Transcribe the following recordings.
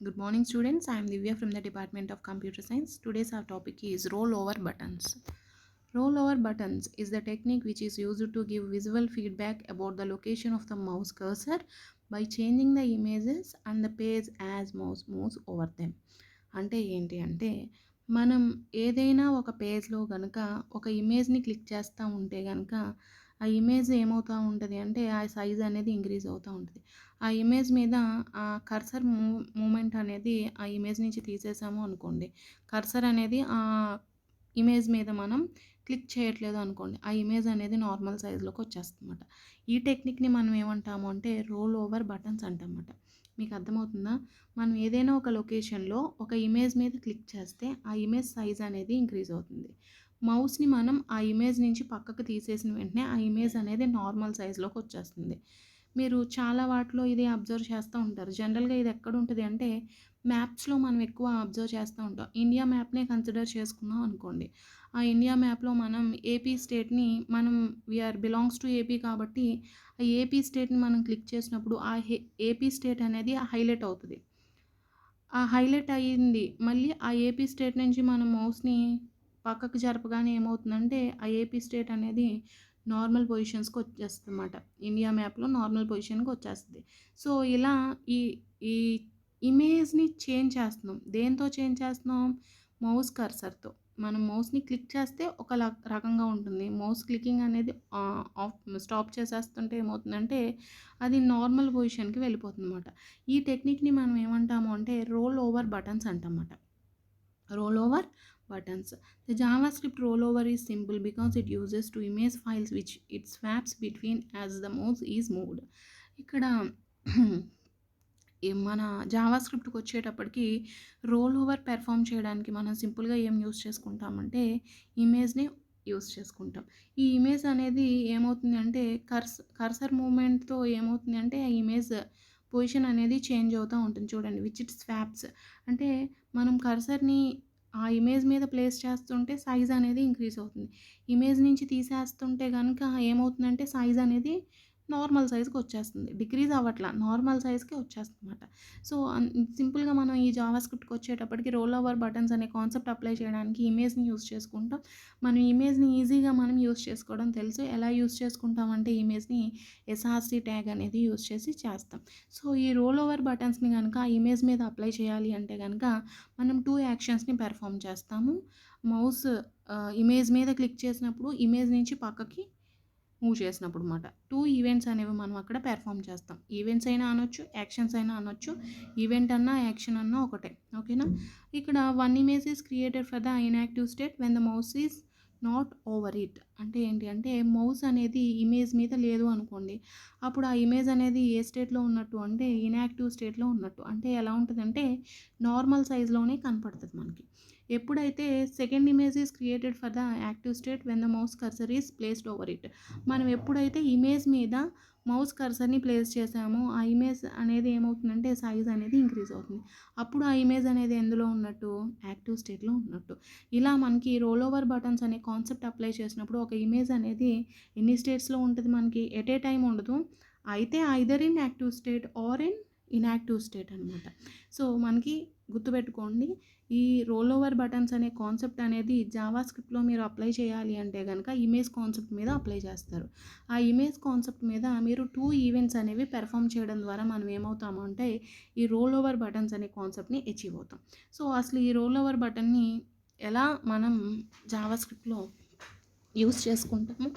Good morning, students. I am Divya from the Department of Computer Science. Today's our topic is rollover buttons. Rollover buttons is the technique which is used to give visual feedback about the location of the mouse cursor by changing the images and the page as mouse moves over them. అంటే ఏంటి అంటే మనం ఏదైనా ఒక పేజ్లో కనుక ఒక ఇమేజ్ని క్లిక్ చేస్తూ ఉంటే కనుక ఆ ఇమేజ్ ఏమవుతూ ఉంటుంది అంటే ఆ సైజ్ అనేది ఇంక్రీజ్ అవుతూ ఉంటుంది. ఆ ఇమేజ్ మీద ఆ కర్సర్ మూమెంట్ అనేది ఆ ఇమేజ్ నుంచి తీసేసాము అనుకోండి, కర్సర్ అనేది ఆ ఇమేజ్ మీద మనం క్లిక్ చేయట్లేదు అనుకోండి, ఆ ఇమేజ్ అనేది నార్మల్ సైజులోకి వచ్చేస్తుందన్నమాట. ఈ టెక్నిక్ని మనం ఏమంటాము అంటే రోల్ ఓవర్ బటన్స్ అంటామన్నమాట. మీకు అర్థమవుతుందా? మనం ఏదైనా ఒక లొకేషన్లో ఒక ఇమేజ్ మీద క్లిక్ చేస్తే ఆ ఇమేజ్ సైజ్ అనేది ఇంక్రీజ్ అవుతుంది. మౌస్ని మనం ఆ ఇమేజ్ నుంచి పక్కకు తీసేసిన వెంటనే ఆ ఇమేజ్ అనేది నార్మల్ సైజులోకి వచ్చేస్తుంది. మీరు చాలా వాటిలో ఇది అబ్జర్వ్ చేస్తూ ఉంటారు. జనరల్గా ఇది ఎక్కడ ఉంటుంది అంటే మ్యాప్స్లో మనం ఎక్కువ అబ్జర్వ్ చేస్తూ ఉంటాం. ఇండియా మ్యాప్నే కన్సిడర్ చేసుకున్నాం అనుకోండి, ఆ ఇండియా మ్యాప్లో మనం ఏపీ స్టేట్ని మనం వీఆర్ బిలాంగ్స్ టు ఏపీ కాబట్టి ఆ ఏపీ స్టేట్ని మనం క్లిక్ చేసినప్పుడు ఆ ఏపీ స్టేట్ అనేది హైలైట్ అవుతుంది. ఆ హైలైట్ అయ్యింది మళ్ళీ ఆ ఏపీ స్టేట్ నుంచి మనం మౌస్ని పక్కకు జరపగానే ఏమవుతుందంటే ఆ ఏపీ స్టేట్ అనేది నార్మల్ పొజిషన్స్కి వచ్చేస్తుంది అన్నమాట. ఇండియా మ్యాప్లో నార్మల్ పొజిషన్కి వచ్చేస్తుంది. సో ఇలా ఈ ఈ ఇమేజ్ని చేంజ్ చేస్తున్నాం. దేంతో చేంజ్ చేస్తున్నాం? మౌస్ కర్సర్తో. మనం మౌస్ని క్లిక్ చేస్తే ఒక రకంగా ఉంటుంది. మౌస్ క్లికింగ్ అనేది ఆఫ్ స్టాప్ చేసేస్తుంటే ఏమవుతుందంటే అది నార్మల్ పొజిషన్కి వెళ్ళిపోతుందన్నమాట. ఈ టెక్నిక్ని మనం ఏమంటాము అంటే రోల్ ఓవర్ బటన్స్ అంటామన్నమాట. Roll over buttons. The JavaScript rollover is simple because it uses two image files which it swaps between as the mouse is moved. ఇక్కడ మన జావాస్క్రిప్ట్కి వచ్చేటప్పటికి రోల్ ఓవర్ పెర్ఫామ్ చేయడానికి మనం సింపుల్గా ఏం యూస్ చేసుకుంటామంటే ఇమేజ్ని యూస్ చేసుకుంటాం. ఈ ఇమేజ్ అనేది ఏమవుతుంది అంటే కర్సర్ మూమెంట్తో ఏమవుతుంది అంటే ఆ ఇమేజ్ పొజిషన్ అనేది చేంజ్ అవుతూ ఉంటుంది. చూడండి, విచ్ ఇట్ స్వాప్స్ అంటే మనం కర్సర్ని ఆ ఇమేజ్ మీద ప్లేస్ చేస్తుంటే సైజ్ అనేది ఇంక్రీజ్ అవుతుంది. ఇమేజ్ నుంచి తీసేస్తుంటే కనుక ఏమవుతుందంటే సైజ్ అనేది నార్మల్ సైజ్కి వచ్చేస్తుంది. డిక్రీజ్ అవ్వట్లా, నార్మల్ సైజ్కి వచ్చేస్తుంది అనమాట. సో సింపుల్గా మనం ఈ జావాస్క్రిప్ట్కి వచ్చేటప్పటికి రోల్ ఓవర్ బటన్స్ అనే కాన్సెప్ట్ అప్లై చేయడానికి ఇమేజ్ని యూస్ చేసుకుంటాం. మనం ఇమేజ్ని ఈజీగా మనం యూస్ చేసుకోవడం తెలుసు. ఎలా యూస్ చేసుకుంటామంటే ఇమేజ్ని ఎస్ఆర్సి ట్యాగ్ అనేది యూస్ చేసి చేస్తాం. సో ఈ రోల్ ఓవర్ బటన్స్ని కనుక ఇమేజ్ మీద అప్లై చేయాలి అంటే కనుక మనం 2 యాక్షన్స్ని పెర్ఫామ్ చేస్తాము. మౌస్ ఇమేజ్ మీద క్లిక్ చేసినప్పుడు, ఇమేజ్ నుంచి పక్కకి మూవ్ చేసినప్పుడు అన్నమాట. 2 ఈవెంట్స్ అనేవి మనం అక్కడ పెర్ఫామ్ చేస్తాం. ఈవెంట్స్ అయినా అనొచ్చు, యాక్షన్స్ అయినా అనొచ్చు. ఈవెంట్ అన్నా యాక్షన్ అన్నా ఒకటే. ఓకేనా? ఇక్కడ 1 image is created for the inactive state when the mouse is not over it. అంటే ఏంటి అంటే మౌస్ అనేది ఇమేజ్ మీద లేదు అనుకోండి, అప్పుడు ఆ ఇమేజ్ అనేది ఏ స్టేట్లో ఉన్నట్టు అంటే ఇన్యాక్టివ్ స్టేట్లో ఉన్నట్టు. అంటే ఎలా ఉంటుందంటే నార్మల్ సైజ్లోనే కనపడుతుంది మనకి. ఎప్పుడైతే second image is created for the active state when the mouse cursor is placed over it. మనం ఎప్పుడైతే ఇమేజ్ మీద మౌస్ కర్సర్ని ప్లేస్ చేసామో ఆ ఇమేజ్ అనేది ఏమవుతుందంటే సైజ్ అనేది ఇంక్రీజ్ అవుతుంది. అప్పుడు ఆ ఇమేజ్ అనేది ఎందులో ఉన్నట్టు? యాక్టివ్ స్టేట్లో ఉన్నట్టు. ఇలా మనకి రోల్ ఓవర్ బటన్స్ అనే కాన్సెప్ట్ అప్లై చేసినప్పుడు ఒక ఇమేజ్ అనేది ఎన్ని స్టేట్స్లో ఉంటుంది మనకి? ఎట్ ఏ టైం ఉండదు. అయితే either in active state or in inactive state అనమాట. సో మనకి గుర్తుపెట్టుకోండి, ఈ రోల్ ఓవర్ బటన్స్ అనే కాన్సెప్ట్ అనేది జావాస్క్రిప్ట్లో మీరు అప్లై చేయాలి అంటే కనుక ఇమేజ్ కాన్సెప్ట్ మీద అప్లై చేస్తారు. ఆ ఇమేజ్ కాన్సెప్ట్ మీద మీరు 2 ఈవెంట్స్ అనేవి పెర్ఫామ్ చేయడం ద్వారా మనం ఏమవుతాము అంటే ఈ రోల్ ఓవర్ బటన్స్ అనే కాన్సెప్ట్ని అచీవ్ అవుతాం. సో అసలు ఈ రోల్ ఓవర్ బటన్ని ఎలా మనం జావాస్క్రిప్ట్లో యూస్ చేసుకుంటాము,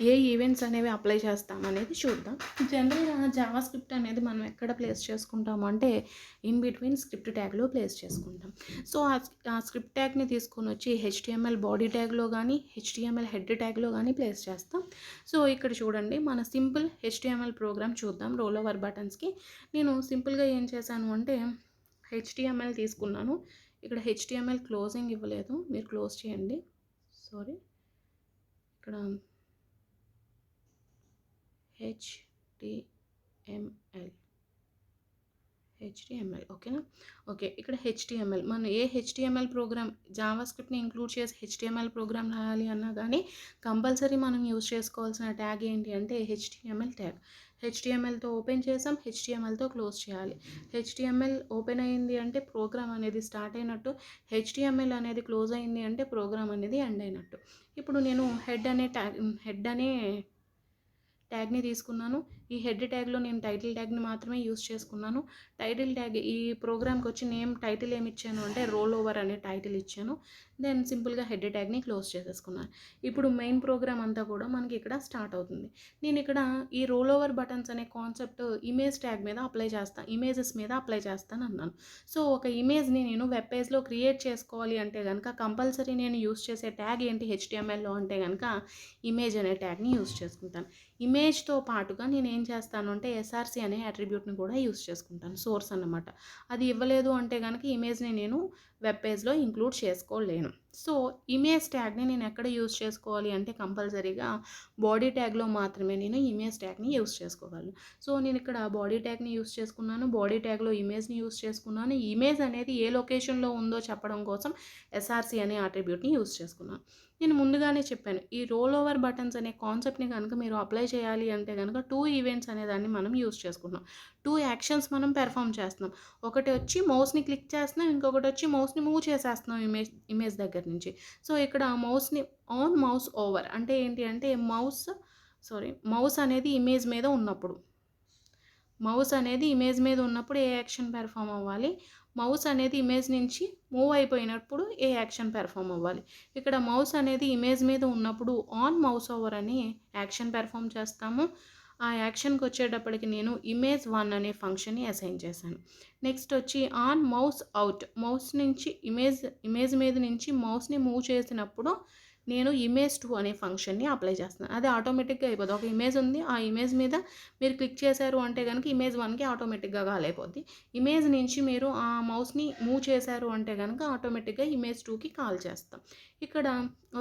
ఏ ఈవెంట్స్ అనేవి అప్లై చేస్తాం అనేది చూద్దాం. జనరల్గా జావాస్క్రిప్ట్ అనేది మనం ఎక్కడ ప్లేస్ చేసుకుంటాము అంటే ఇన్ బిట్వీన్ స్క్రిప్ట్ ట్యాగ్లో ప్లేస్ చేసుకుంటాం. సో ఆ స్క్రిప్ట్ ట్యాగ్ని తీసుకొని వచ్చి హెచ్టిఎంఎల్ బాడీ ట్యాగ్లో కానీ హెచ్టిఎంఎల్ హెడ్ ట్యాగ్లో కానీ ప్లేస్ చేస్తాం. సో ఇక్కడ చూడండి, మన సింపుల్ హెచ్టిఎంఎల్ ప్రోగ్రామ్ చూద్దాం. రోల్ ఓవర్ బటన్స్కి నేను సింపుల్గా ఏం చేశాను అంటే హెచ్టిఎంఎల్ తీసుకున్నాను. ఇక్కడ హెచ్టిఎంఎల్ క్లోజింగ్ ఇవ్వలేదు, మీరు క్లోజ్ చేయండి. సారీ, ఇక్కడ HTML హెచ్టీఎంఎల్ ఓకేనా. ఓకే, ఇక్కడ హెచ్టీఎంఎల్ మనం ఏ హెచ్టీఎంఎల్ ప్రోగ్రామ్ జావా స్క్రిప్ట్ని ఇంక్లూడ్ చేసి హెచ్టీఎంఎల్ ప్రోగ్రామ్ రాయాలి అన్నా కానీ కంపల్సరీ మనం యూజ్ చేసుకోవాల్సిన ట్యాగ్ ఏంటి అంటే హెచ్టీఎంఎల్ ట్యాగ్. హెచ్టీఎంఎల్తో ఓపెన్ చేసాం, హెచ్టీఎంఎల్తో క్లోజ్ చేయాలి. హెచ్టీఎంఎల్ ఓపెన్ అయింది అంటే ప్రోగ్రామ్ అనేది స్టార్ట్ అయినట్టు, హెచ్టీఎంఎల్ అనేది క్లోజ్ అయింది అంటే ప్రోగ్రామ్ అనేది ఎండ్ అయినట్టు. ఇప్పుడు నేను హెడ్ అనే ట్యాగ్ని తీసుకున్నాను. ఈ హెడ్ ట్యాగ్లో నేను టైటిల్ ట్యాగ్ని మాత్రమే యూస్ చేసుకున్నాను. టైటిల్ ట్యాగ్ ఈ ప్రోగ్రామ్కి వచ్చి టైటిల్ ఏమి ఇచ్చాను అంటే రోల్ ఓవర్ అనే టైటిల్ ఇచ్చాను. దెన్ సింపుల్గా హెడ్ ట్యాగ్ని క్లోజ్ చేసేసుకున్నాను. ఇప్పుడు మెయిన్ ప్రోగ్రామ్ అంతా కూడా మనకి ఇక్కడ స్టార్ట్ అవుతుంది. నేను ఇక్కడ ఈ రోల్ ఓవర్ బటన్స్ అనే కాన్సెప్ట్ ఇమేజ్ ట్యాగ్ మీద అప్లై చేస్తాను, ఇమేజెస్ మీద అప్లై చేస్తాను అన్నాను. సో ఒక ఇమేజ్ని నేను వెబ్ పేజ్లో క్రియేట్ చేసుకోవాలి అంటే కనుక కంపల్సరీ నేను యూస్ చేసే ట్యాగ్ ఏంటి హెచ్టీఎంఎల్లో అంటే కనుక ఇమేజ్ అనే ట్యాగ్ని యూస్ చేసుకుంటాను. ఇమేజ్తో పాటుగా నేను ఏం చేస్తాను అంటే ఎస్ఆర్సి అనే అట్రిబ్యూట్ని కూడా యూస్ చేసుకుంటాను, సోర్స్ అన్నమాట. అది ఇవ్వలేదు అంటే కనుక ఇమేజ్ని నేను వెబ్ పేజ్లో ఇంక్లూడ్ చేసుకోలేను. సో ఇమేజ్ ట్యాగ్ని నేను ఎక్కడ యూస్ చేసుకోవాలి అంటే కంపల్సరీగా బాడీ ట్యాగ్లో మాత్రమే నేను ఇమేజ్ ట్యాగ్ని యూస్ చేసుకోగలను. సో నేను ఇక్కడ బాడీ ట్యాగ్ని యూస్ చేసుకున్నాను, బాడీ ట్యాగ్లో ఇమేజ్ని యూస్ చేసుకున్నాను. ఇమేజ్ అనేది ఏ లొకేషన్లో ఉందో చెప్పడం కోసం ఎస్ఆర్సి అనే అట్రిబ్యూట్ని యూస్ చేసుకున్నాను. నేను ముందుగానే చెప్పాను, ఈ రోల్ ఓవర్ బటన్స్ అనే కాన్సెప్ట్ని కనుక మీరు అప్లై చేయాలి అంటే కనుక 2 ఈవెంట్స్ అనే దాన్ని మనం యూస్ చేసుకుంటున్నాం. 2 యాక్షన్స్ మనం పెర్ఫామ్ చేస్తున్నాం. ఒకటి వచ్చి మౌస్ని క్లిక్ చేస్తున్నాం, ఇంకొకటి వచ్చి మౌస్ని మూవ్ చేసేస్తున్నాం ఇమేజ్ దగ్గర నుంచి. సో ఇక్కడ మౌస్ ఓవర్ అంటే ఏంటి అంటే మౌస్ అనేది ఇమేజ్ మీద ఉన్నప్పుడు ఏ యాక్షన్ పెర్ఫామ్ అవ్వాలి, మౌస్ అనేది ఇమేజ్ నుంచి మూవ్ అయిపోయినప్పుడు ఏ యాక్షన్ పెర్ఫామ్ అవ్వాలి. ఇక్కడ మౌస్ అనేది ఇమేజ్ మీద ఉన్నప్పుడు ఆన్ మౌస్ ఓవర్ అని యాక్షన్ పెర్ఫామ్ చేస్తాము. ఆ యాక్షన్కి వచ్చేటప్పటికి నేను image1 అనే ఫంక్షన్ని అసైన్ చేశాను. నెక్స్ట్ వచ్చి ఆన్ మౌస్ అవుట్, మౌస్ నుంచి ఇమేజ్ మీద నుంచి మౌస్ని మూవ్ చేసినప్పుడు నేను image2 అనే ఫంక్షన్ని అప్లై చేస్తున్నాను. అది ఆటోమేటిక్గా అయిపోద్ది. ఒక ఇమేజ్ ఉంది, ఆ ఇమేజ్ మీద మీరు క్లిక్ చేశారు అంటే కనుక image1కి ఆటోమేటిక్గా కాల్ అయిపోద్ది. ఇమేజ్ నుంచి మీరు ఆ మౌస్ని మూవ్ చేశారు అంటే కనుక ఆటోమేటిక్గా image2కి కాల్ చేస్తాం. ఇక్కడ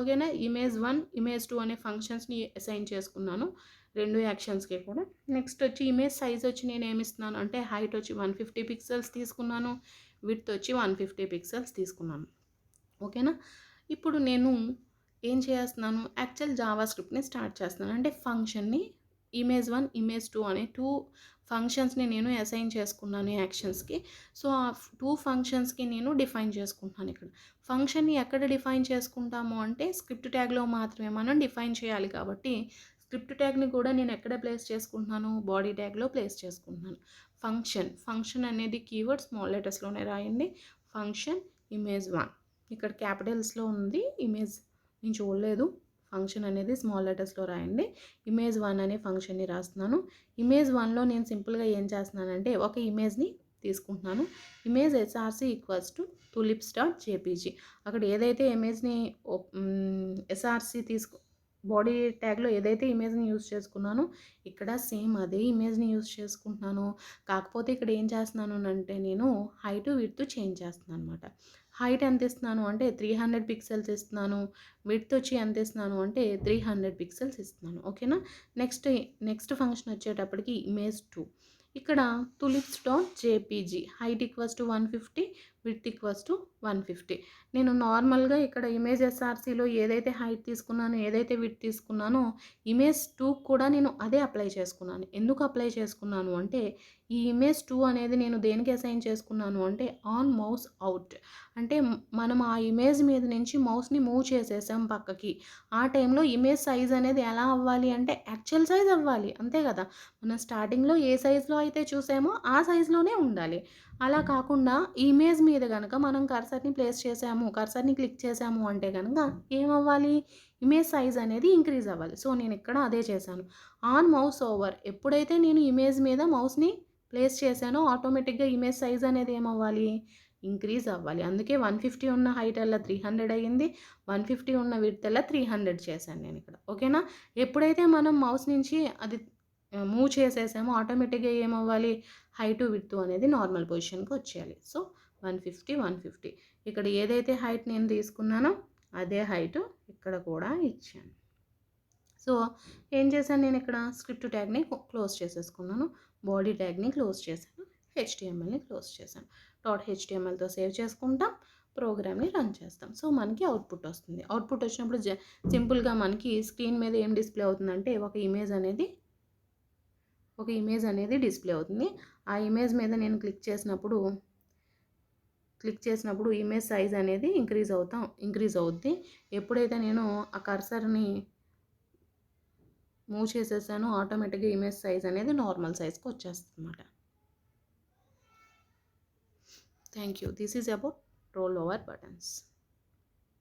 ఓకేనా, image1 image2 అనే ఫంక్షన్స్ని అసైన్ చేసుకున్నాను 2 యాక్షన్స్కి కూడా. నెక్స్ట్ వచ్చి ఇమేజ్ సైజ్ వచ్చి నేను ఏమిస్తున్నాను అంటే హైట్ వచ్చి 150 పిక్సెల్స్ తీసుకున్నాను, విడ్త్ వచ్చి 150 పిక్సెల్స్ తీసుకున్నాను. ఓకేనా, ఇప్పుడు నేను ఏం చేస్తున్నాను, యాక్చువల్ జావా స్క్రిప్ట్ని స్టార్ట్ చేస్తున్నాను. అంటే ఫంక్షన్ని image1 image2 అనే 2 ఫంక్షన్స్ని నేను అసైన్ చేసుకున్నాను యాక్షన్స్కి. సో ఆ 2 ఫంక్షన్స్కి నేను డిఫైన్ చేసుకుంటున్నాను. ఇక్కడ ఫంక్షన్ని ఎక్కడ డిఫైన్ చేసుకుంటాము అంటే స్క్రిప్ట్ ట్యాగ్లో మాత్రమే మనం డిఫైన్ చేయాలి. కాబట్టి స్క్రిప్ట్ ట్యాగ్ని కూడా నేను ఎక్కడ ప్లేస్ చేసుకుంటున్నాను, బాడీ ట్యాగ్లో ప్లేస్ చేసుకుంటున్నాను. ఫంక్షన్ అనేది కీవర్డ్ స్మాల్ లెటర్స్లోనే రాయండి. ఫంక్షన్ image1 ఇక్కడ క్యాపిటల్స్లో ఉంది, ఇమేజ్ నేను చూడలేదు. ఫంక్షన్ అనేది స్మాల్ లెటర్స్లో రాయండి. image1 అనే ఫంక్షన్ని రాస్తున్నాను. image1లో నేను సింపుల్గా ఏం చేస్తున్నానంటే ఒక ఇమేజ్ని తీసుకుంటున్నాను. Image src = tulips.jpg. అక్కడ ఏదైతే ఇమేజ్ని src బాడీ ట్యాగ్లో ఏదైతే ఇమేజ్ని యూస్ చేసుకున్నానో ఇక్కడ సేమ్ అదే ఇమేజ్ని యూస్ చేసుకుంటున్నాను. కాకపోతే ఇక్కడ ఏం చేస్తున్నాను అంటే నేను హైట్ విడ్త్ చేంజ్ చేస్తున్నాను అనమాట. హైట్ ఎంత ఇస్తున్నాను అంటే 300 పిక్సెల్స్ ఇస్తున్నాను, విడ్త్ వచ్చి ఎంత ఇస్తున్నాను అంటే 300 పిక్సెల్స్ ఇస్తున్నాను. ఓకేనా, నెక్స్ట్ ఫంక్షన్ వచ్చేటప్పటికి image2. ఇక్కడ tulips.jpg హైట్ = 150, విడ్త్ = 150. నేను నార్మల్గా ఇక్కడ ఇమేజ్ ఎస్ఆర్సీలో ఏదైతే హైట్ తీసుకున్నానో ఏదైతే విడ్త్ తీసుకున్నానో image2 కూడా నేను అదే అప్లై చేసుకున్నాను. ఎందుకు అప్లై చేసుకున్నాను అంటే ఈ image2 అనేది నేను దేనికి అసైన్ చేసుకున్నాను అంటే ఆన్ మౌస్ అవుట్. అంటే మనం ఆ ఇమేజ్ మీద నుంచి మౌస్ని మూవ్ చేసేసాం పక్కకి. ఆ టైంలో ఇమేజ్ సైజ్ అనేది ఎలా అవ్వాలి అంటే యాక్చువల్ సైజ్ అవ్వాలి, అంతే కదా. మనం స్టార్టింగ్లో ఏ సైజులో అయితే చూసామో ఆ సైజులోనే ఉండాలి. అలా కాకుండా ఇమేజ్ మీద కనుక మనం కర్సర్ని క్లిక్ చేసాము అంటే కనుక ఏమవ్వాలి, ఇమేజ్ సైజ్ అనేది ఇంక్రీజ్ అవ్వాలి. సో నేను ఇక్కడ అదే చేశాను. ఆన్ మౌస్ ఓవర్ ఎప్పుడైతే నేను ఇమేజ్ మీద మౌస్ని ప్లేస్ చేశానో ఆటోమేటిక్గా ఇమేజ్ సైజ్ అనేది ఏమవ్వాలి, ఇంక్రీజ్ అవ్వాలి. అందుకే 150 ఉన్న హైట్ అలా 300 అయ్యింది, 150 ఉన్న విడ్త్ అలా 300 చేశాను నేను ఇక్కడ. ఓకేనా, ఎప్పుడైతే మనం మౌస్ నుంచి అది మూవ్ చేసేసామో ఆటోమేటిక్గా ఏమవ్వాలి, హైట్ విడ్త్ అనేది నార్మల్ పొజిషన్కి వచ్చేయాలి. సో 150 ఇక్కడ ఏదైతే హైట్ నేను తీసుకున్నానో అదే హైట్ ఇక్కడ కూడా ఇచ్చాను. సో ఏం చేశాను, నేను ఇక్కడ స్క్రిప్ట్ ట్యాగ్ని క్లోజ్ చేసేసుకున్నాను, బాడీ ట్యాగ్ని క్లోజ్ చేశాను. హెచ్టీఎంఎల్ని క్లోజ్ చేశాను. డాట్ హెచ్టీఎంఎల్తో సేవ్ చేసుకుంటాం, ప్రోగ్రామ్ని రన్ చేస్తాం. సో మనకి అవుట్పుట్ వస్తుంది. అవుట్పుట్ వచ్చినప్పుడు సింపుల్గా మనకి స్క్రీన్ మీద ఏం డిస్ప్లే అవుతుందంటే ఒక ఇమేజ్ అనేది డిస్ప్లే అవుతుంది. ఆ ఇమేజ్ మీద నేను క్లిక్ చేసినప్పుడు ఇమేజ్ సైజ్ అనేది ఇంక్రీజ్ అవుద్ది. ఎప్పుడైతే నేను ఆ కర్సర్ని మూవ్ చేసేసానో ఆటోమేటిక్గా ఇమేజ్ సైజ్ అనేది నార్మల్ సైజ్కి వచ్చేస్తుంది అన్నమాట. Thank you. This is about role over buttons.